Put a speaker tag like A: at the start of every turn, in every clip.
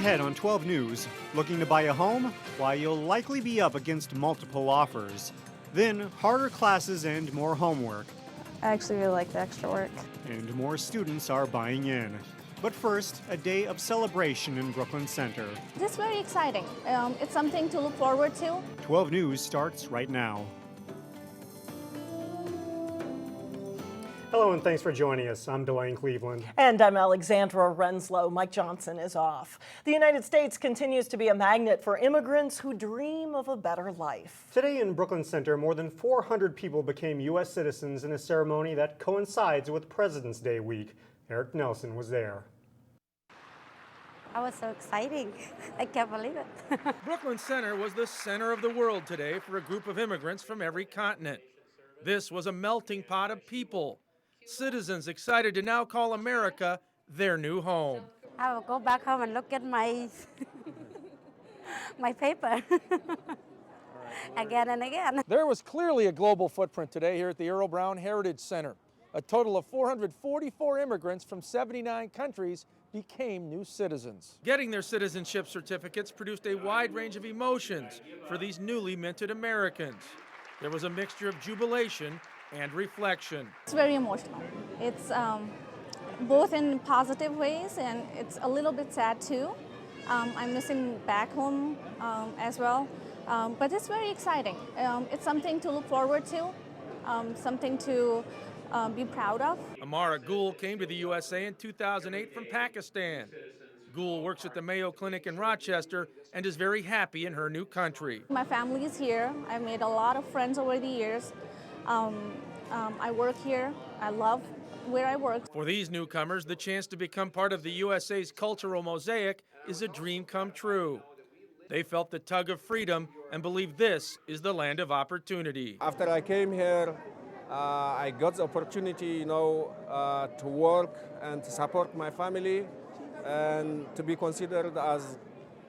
A: ahead on 12 News. Looking to buy a home? Why, you'll likely be up against multiple offers. Then, harder classes and more homework.
B: I actually really like the extra work.
A: And more students are buying in. But first, a day of celebration in Brooklyn Center.
B: This is very exciting. It's something to look forward to.
A: 12 News starts right now. Hello and thanks for joining us. I'm Dwayne Cleveland.
C: And I'm Alexandra Renslow. Mike Johnson is off. The United States continues to be a magnet for immigrants who dream of a better life.
A: Today in Brooklyn Center, more than 400 people became U.S. citizens in a ceremony that coincides with President's Day week. Eric Nelson was there.
D: I was so exciting. I can't believe it.
E: Brooklyn Center was the center of the world today for a group of immigrants from every continent. This was a melting pot of people. Citizens excited to now call America their new home.
D: I will go back home and look at my my paper again and again.
E: There was clearly a global footprint today here at the Earl Brown Heritage Center. A total of 444 immigrants from 79 countries became new citizens. Getting their citizenship certificates produced a wide range of emotions for these newly minted Americans. There was a mixture of jubilation and reflection.
B: It's very emotional. It's both in positive ways, and it's a little bit sad too. I'm missing back home as well, but it's very exciting. It's something to look forward to, something to be proud of.
E: Amara Gul came to the USA in 2008 from Pakistan. Gul works at the Mayo Clinic in Rochester and is very happy in her new country.
B: My family is here. I've made a lot of friends over the years. I work here. I love where I work.
E: For these newcomers, the chance to become part of the USA's cultural mosaic is a dream come true. They felt the tug of freedom and believe this is the land of opportunity.
F: After I came here, I got the opportunity, to work and to support my family and to be considered as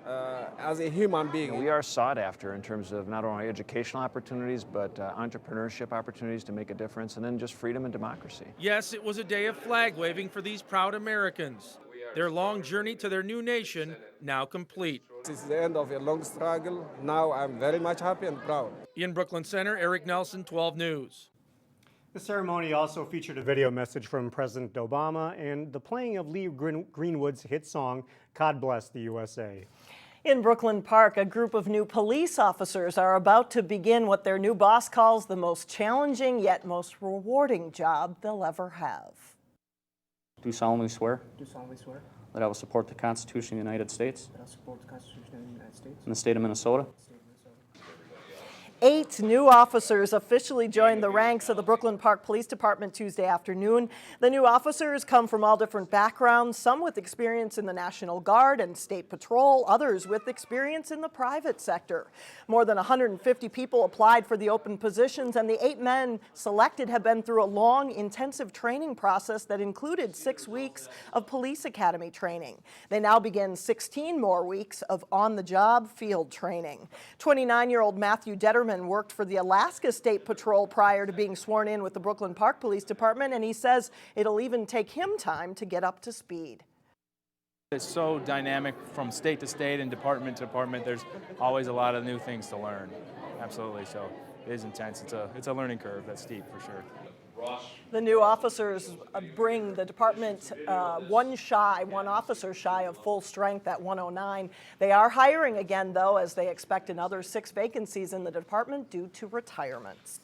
F: a human being.
G: We are sought after in terms of not only educational opportunities, but entrepreneurship opportunities to make a difference, and then just freedom and democracy.
E: Yes, it was a day of flag waving for these proud Americans. Their long journey to their new nation now complete.
F: This is the end of a long struggle. Now I'm very much happy and proud.
E: In Brooklyn Center, Eric Nelson, 12 News.
A: The ceremony also featured a video message from President Obama and the playing of Lee Greenwood's hit song, God Bless the USA.
C: In Brooklyn Park, a group of new police officers are about to begin what their new boss calls the most challenging yet most rewarding job they'll ever have.
H: Do solemnly swear.
I: Do solemnly swear.
H: That I will support the Constitution of the United States.
I: That I will support the Constitution of the United States.
H: And the state of Minnesota.
C: 8 new officers officially joined the ranks of the Brooklyn Park Police Department Tuesday afternoon. The new officers come from all different backgrounds, some with experience in the National Guard and State Patrol, others with experience in the private sector. More than 150 people applied for the open positions, and the 8 men selected have been through a long, intensive training process that included 6 weeks of police academy training. They now begin 16 more weeks of on-the-job field training. 29-year-old Matthew Detterman worked for the Alaska State Patrol prior to being sworn in with the Brooklyn Park Police Department, and he says it'll even take him time to get up to speed.
J: It's so dynamic from state to state and department to department. There's always a lot of new things to learn. Absolutely. So it is intense. It's a learning curve that's steep for sure.
C: The new officers bring the department one officer shy of full strength at 109. They are hiring again, though, as they expect another 6 vacancies in the department due to retirements.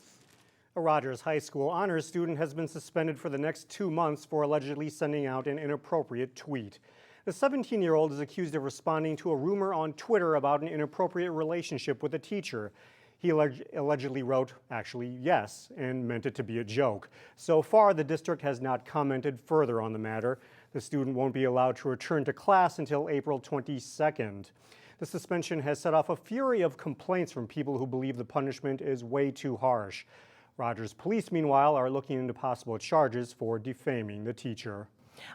A: A Rogers High School honors student has been suspended for the next 2 months for allegedly sending out an inappropriate tweet. The 17-year-old is accused of responding to a rumor on Twitter about an inappropriate relationship with a teacher. He allegedly wrote, actually, yes, and meant it to be a joke. So far, the district has not commented further on the matter. The student won't be allowed to return to class until April 22nd. The suspension has set off a fury of complaints from people who believe the punishment is way too harsh. Rogers police, meanwhile, are looking into possible charges for defaming the teacher.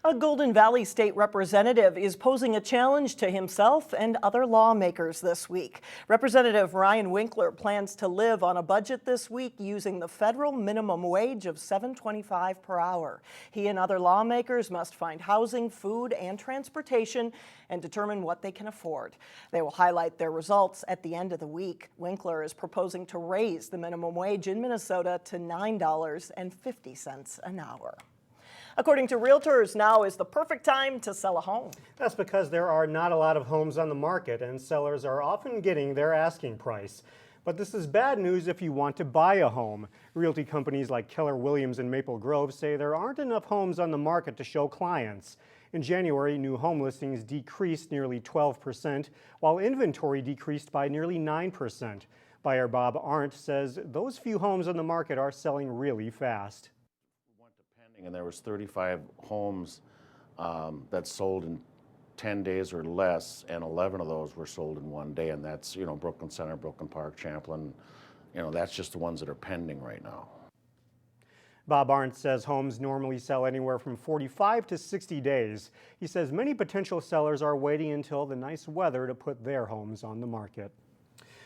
C: A Golden Valley state representative is posing a challenge to himself and other lawmakers this week. Representative Ryan Winkler plans to live on a budget this week using the federal minimum wage of $7.25 per hour. He and other lawmakers must find housing, food, and transportation and determine what they can afford. They will highlight their results at the end of the week. Winkler is proposing to raise the minimum wage in Minnesota to $9.50 an hour. According to realtors, now is the perfect time to sell a home.
A: That's because there are not a lot of homes on the market and sellers are often getting their asking price. But this is bad news if you want to buy a home. Realty companies like Keller Williams and Maple Grove say there aren't enough homes on the market to show clients. In January, new home listings decreased nearly 12%, while inventory decreased by nearly 9%. Buyer Bob Arndt says those few homes on the market are selling really fast.
K: And there was 35 homes that sold in 10 days or less, and 11 of those were sold in one day, and that's, Brooklyn Center, Brooklyn Park, Champlin, that's just the ones that are pending right now.
A: Bob Arndt says homes normally sell anywhere from 45 to 60 days. He says many potential sellers are waiting until the nice weather to put their homes on the market.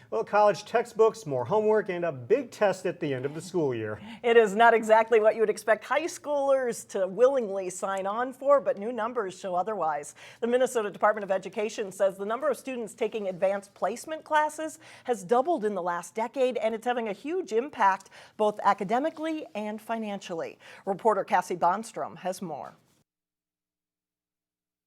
A: Well, college textbooks, more homework, and a big test at the end of the school year.
C: It is not exactly what you would expect high schoolers to willingly sign on for, but new numbers show otherwise. The Minnesota Department of Education says the number of students taking advanced placement classes has doubled in the last decade, and it's having a huge impact both academically and financially. Reporter Cassie Bonstrom has more.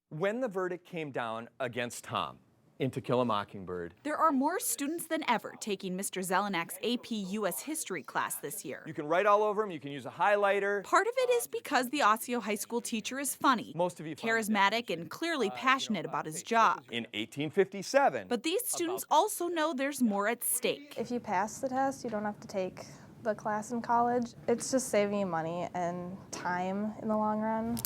L: When the verdict came down against Tom in To Kill a Mockingbird,
M: there are more students than ever taking Mr. Zelenak's AP U.S. History class this year.
L: you can write all over them, you can use a highlighter.
M: Part of it is because the Osseo High School teacher is funny,
L: Most of you
M: charismatic, and clearly passionate about his job.
L: in 1857.
M: But these students also know there's more at stake.
N: If you pass the test, you don't have to take the class in college. It's just saving you money and time in the long run.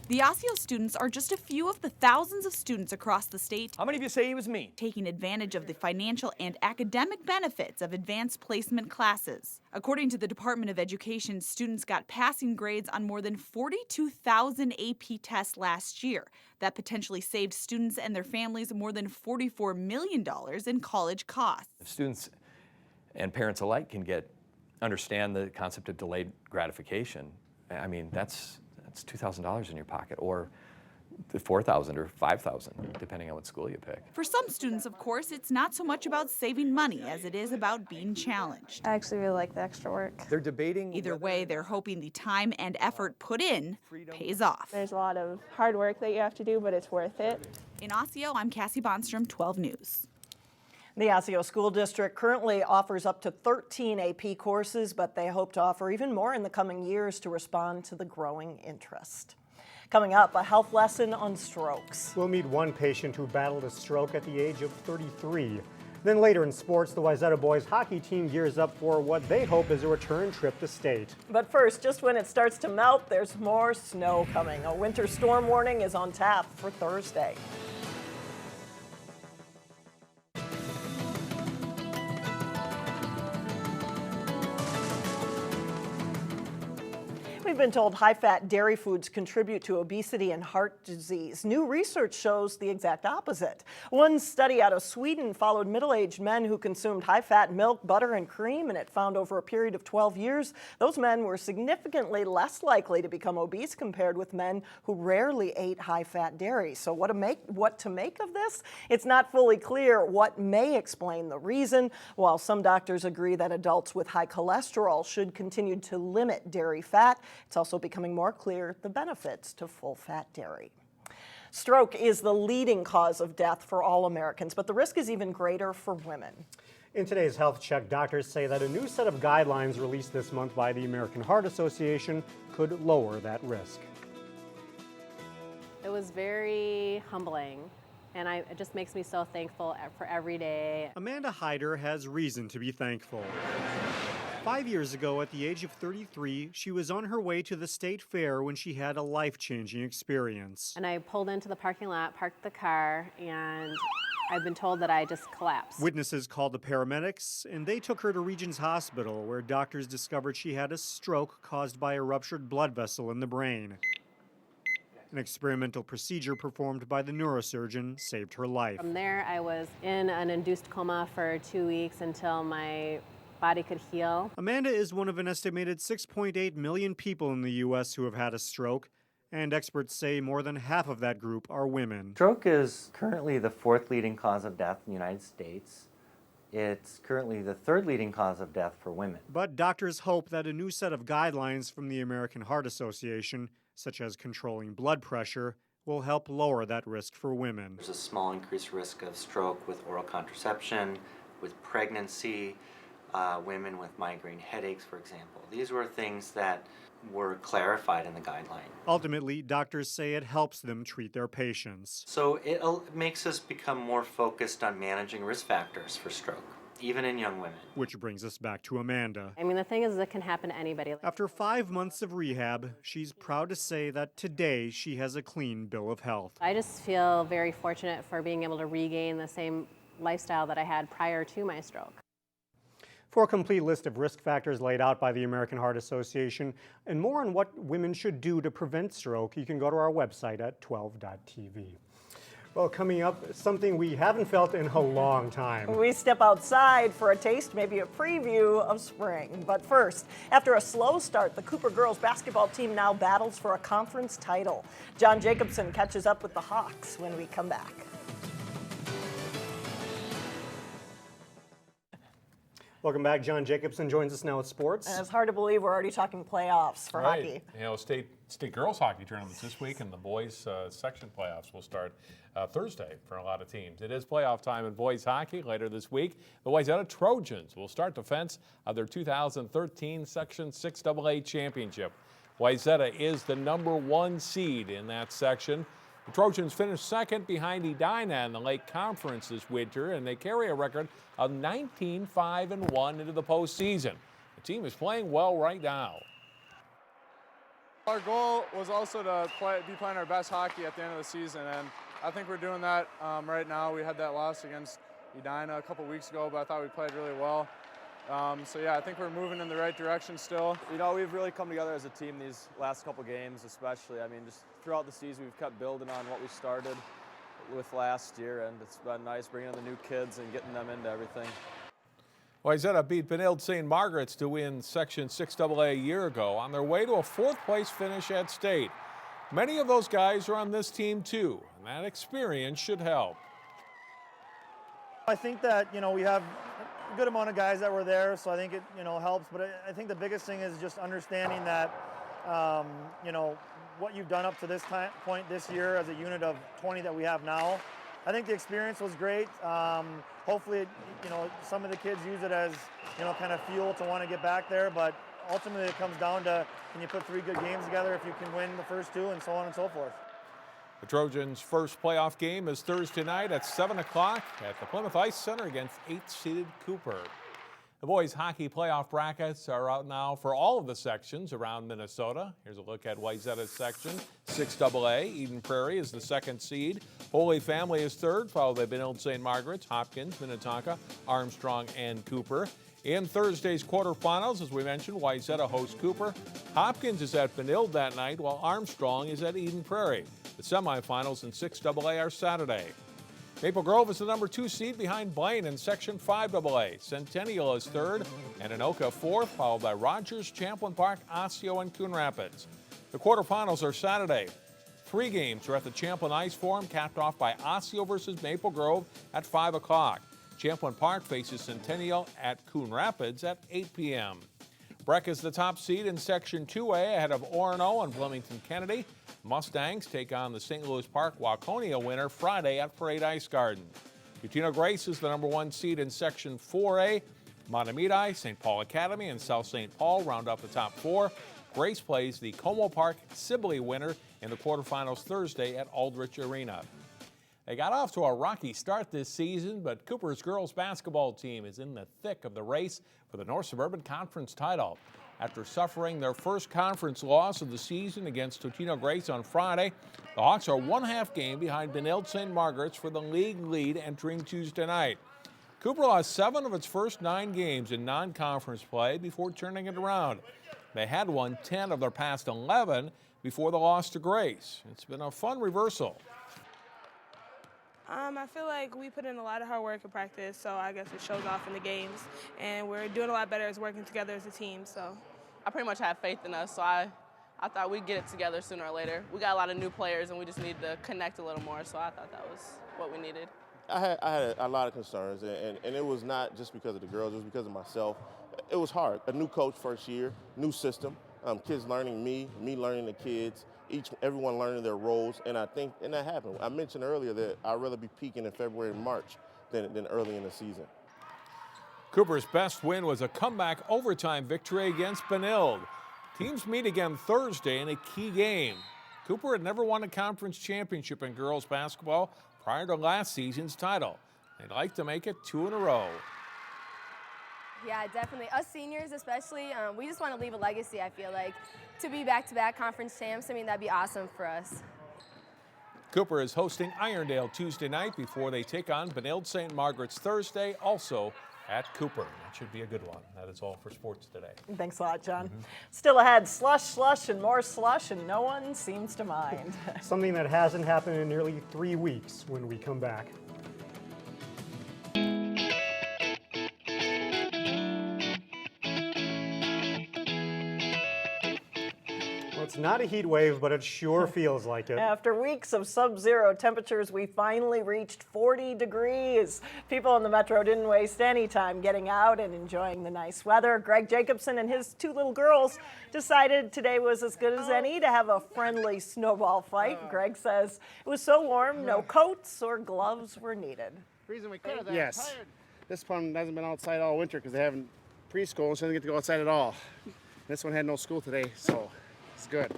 M: The Osseo students are just a few of the thousands of students across the state
L: How many of you say he was mean?
M: taking advantage of the financial and academic benefits of advanced placement classes. According to the Department of Education, students got passing grades on more than 42,000 AP tests last year. That potentially saved students and their families more than $44 million in college costs.
L: If students and parents alike can understand the concept of delayed gratification, I mean, that's $2,000 in your pocket, or $4,000 or $5,000, depending on what school you pick.
M: For some students, of course, it's not so much about saving money as it is about being challenged.
N: I actually really like the extra work.
L: They're debating.
M: Either way, they're hoping the time and effort put in pays off.
N: There's a lot of hard work that you have to do, but it's worth it.
M: In Osseo, I'm Cassie Bonstrom, 12 News.
C: The Osseo School District currently offers up to 13 AP courses, but they hope to offer even more in the coming years to respond to the growing interest. Coming up, a health lesson on strokes.
A: We'll meet one patient who battled a stroke at the age of 33. Then later in sports, the Wayzata boys hockey team gears up for what they hope is a return trip to state.
C: But first, just when it starts to melt, there's more snow coming. A winter storm warning is on tap for Thursday. We've been told high-fat dairy foods contribute to obesity and heart disease. New research shows the exact opposite. One study out of Sweden followed middle-aged men who consumed high-fat milk, butter, and cream, and it found over a period of 12 years, those men were significantly less likely to become obese compared with men who rarely ate high-fat dairy. So what to make of this? It's not fully clear what may explain the reason. While some doctors agree that adults with high cholesterol should continue to limit dairy fat, it's also becoming more clear the benefits to full-fat dairy. Stroke is the leading cause of death for all Americans, but the risk is even greater for women.
A: In today's Health Check, doctors say that a new set of guidelines released this month by the American Heart Association could lower that risk.
O: It was very humbling, and it just makes me so thankful for every day.
A: Amanda Hyder has reason to be thankful. 5 years ago, at the age of 33, she was on her way to the state fair when she had a life-changing experience.
O: And I pulled into the parking lot, parked the car, and I've been told that I just collapsed.
A: Witnesses called the paramedics, and they took her to Regions Hospital, where doctors discovered she had a stroke caused by a ruptured blood vessel in the brain. An experimental procedure performed by the neurosurgeon saved her life.
O: From there, I was in an induced coma for 2 weeks until my body could heal.
A: Amanda is one of an estimated 6.8 million people in the U.S. who have had a stroke, and experts say more than half of that group are women.
P: Stroke is currently the 4th leading cause of death in the United States. It's currently the 3rd leading cause of death for women.
A: But doctors hope that a new set of guidelines from the American Heart Association, such as controlling blood pressure, will help lower that risk for women.
P: There's a small increased risk of stroke with oral contraception, with pregnancy, women with migraine headaches, for example. These were things that were clarified in the guideline.
A: Ultimately, doctors say it helps them treat their patients.
P: So it makes us become more focused on managing risk factors for stroke, even in young women.
A: Which brings us back to Amanda.
O: I mean, the thing is, it can happen to anybody.
A: After 5 months of rehab, she's proud to say that today she has a clean bill of health.
O: I just feel very fortunate for being able to regain the same lifestyle that I had prior to my stroke.
A: For a complete list of risk factors laid out by the American Heart Association and more on what women should do to prevent stroke, you can go to our website at 12.tv. Well, coming up, something we haven't felt in a long time.
C: We step outside for a taste, maybe a preview of spring. But first, after a slow start, the Cooper girls basketball team now battles for a conference title. John Jacobson catches up with the Hawks when we come back.
A: Welcome back. John Jacobson joins us now at Sports.
C: And it's hard to believe we're already talking playoffs for hockey.
Q: You know, state girls hockey tournaments this week, and the boys section playoffs will start Thursday for a lot of teams. It is playoff time in boys hockey later this week. The Wayzata Trojans will start defense of their 2013 Section 6AA championship. Wayzata is the #1 seed in that section. The Trojans finished second behind Edina in the Lake Conference this winter, and they carry a record of 19-5-1 into the postseason. The team is playing well right now.
R: Our goal was also to be playing our best hockey at the end of the season, and I think we're doing that right now. We had that loss against Edina a couple weeks ago, but I thought we played really well. So yeah, I think we're moving in the right direction still.
S: You know, we've really come together as a team these last couple games, especially. I mean, just throughout the season, we've kept building on what we started with last year, and it's been nice bringing in the new kids and getting them into everything.
E: Wayzata beat Benilde St. Margaret's to win Section 6AA a year ago on their way to a 4th-place finish at state. Many of those guys are on this team too, and that experience should help.
T: I think that, you know, we have a good amount of guys that were there, so I think it, you know, helps. But I think the biggest thing is just understanding that, you know, what you've done up to this point this year as a unit of 20 that we have now. I think the experience was great. Hopefully, you know, some of the kids use it as, you know, kind of fuel to want to get back there. But ultimately, it comes down to, can you put 3 good games together if you can win the first 2, and so on and so forth.
E: The Trojans' first playoff game is Thursday night at 7 o'clock at the Plymouth Ice Center against 8th-seeded Cooper. The boys' hockey playoff brackets are out now for all of the sections around Minnesota. Here's a look at Wayzata's section. 6AA, Eden Prairie is the 2nd seed. Holy Family is 3rd, followed by Benilde St. Margaret's, Hopkins, Minnetonka, Armstrong, and Cooper. In Thursday's quarterfinals, as we mentioned, Wayzata hosts Cooper. Hopkins is at Benilde that night, while Armstrong is at Eden Prairie. The semifinals in 6AA are Saturday. Maple Grove is the #2 seed behind Blaine in Section 5AA. Centennial is 3rd, and Anoka 4th, followed by Rogers, Champlin Park, Osseo, and Coon Rapids. The quarterfinals are Saturday. 3 games are at the Champlin Ice Forum, capped off by Osseo versus Maple Grove at 5 o'clock. Champlin Park faces Centennial at Coon Rapids at 8 p.m. Breck is the top seed in Section 2A ahead of Orono and Bloomington Kennedy. Mustangs take on the St. Louis Park Waconia winner Friday at Parade Ice Garden. Utino Grace is the #1 seed in Section 4A. Matamidi, St. Paul Academy, and South St. Paul round up the top 4. Grace plays the Como Park Sibley winner in the quarterfinals Thursday at Aldrich Arena. They got off to a rocky start this season, but Cooper's girls basketball team is in the thick of the race for the North Suburban Conference title. After suffering their first conference loss of the season against Totino Grace on Friday, the Hawks are 1/2 game behind Benilde St. Margaret's for the league lead entering Tuesday night. Cooper lost 7 of its first 9 games in non-conference play before turning it around.
Q: They had won 10 of their past 11 before the loss to Grace. It's been a fun reversal.
U: I feel like we put in a lot of hard work in practice, so I guess it shows off in the games. And we're doing a lot better as working together as a team. So
V: I pretty much have faith in us, so I thought we'd get it together sooner or later. We got a lot of new players, and we just need to connect a little more, so I thought that was what we needed.
W: I had a lot of concerns, and it was not just because of the girls, it was because of myself. It was hard. A new coach first year, new system, kids learning me learning the kids, everyone learning their roles, and that happened. I mentioned earlier that I'd rather be peaking in February and March than early in the season.
Q: Cooper's best win was a comeback overtime victory against Benilde. Teams meet again Thursday in a key game. Cooper had never won a conference championship in girls basketball prior to last season's title. They'd like to make it 2 in a row.
X: Yeah, definitely. Us seniors especially, we just want to leave a legacy, I feel like. To be back-to-back conference champs, I mean, that'd be awesome for us.
Q: Cooper is hosting Irondale Tuesday night before they take on Benilde St. Margaret's Thursday, also at Cooper. That should be a good one. That is all for sports today.
C: Thanks a lot, John. Still ahead, slush, and more slush, and no one seems to mind.
A: Something that hasn't happened in nearly 3 weeks when we come back. It's not a heat wave, but it sure feels like it.
C: After weeks of sub-zero temperatures, we finally reached 40 degrees. People in the metro didn't waste any time getting out and enjoying the nice weather. Greg Jacobson and his 2 little girls decided today was as good as any to have a friendly snowball fight. Greg says it was so warm, no coats or gloves were needed.
Y: Reason we could have yes. This one hasn't been outside all winter because they haven't preschool, so they didn't get to go outside at all. This one had no school today, so it's good.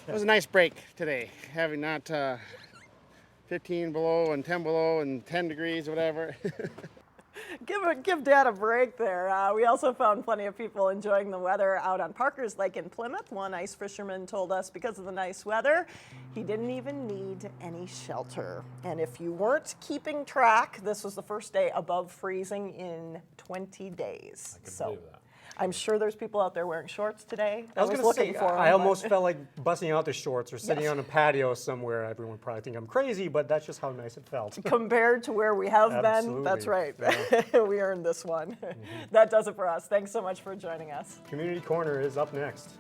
Y: It was a nice break today, having not 15 below and 10 below and 10 degrees, whatever.
C: Give Dad a break there. We also found plenty of people enjoying the weather out on Parker's Lake in Plymouth. One ice fisherman told us because of the nice weather, he didn't even need any shelter. And if you weren't keeping track, this was the first day above freezing in 20 days.
Q: I can believe that.
C: I'm sure there's people out there wearing shorts today.
A: I was
C: looking
A: say,
C: for them,
A: I almost felt like busting out the shorts or sitting
C: Yes.
A: on a patio somewhere. Everyone would probably think I'm crazy, but that's just how nice it felt.
C: Compared to where we have
A: Absolutely.
C: been, that's right.
A: Yeah.
C: We earned this one. That does it for us. Thanks so much for joining us.
A: Community Corner is up next.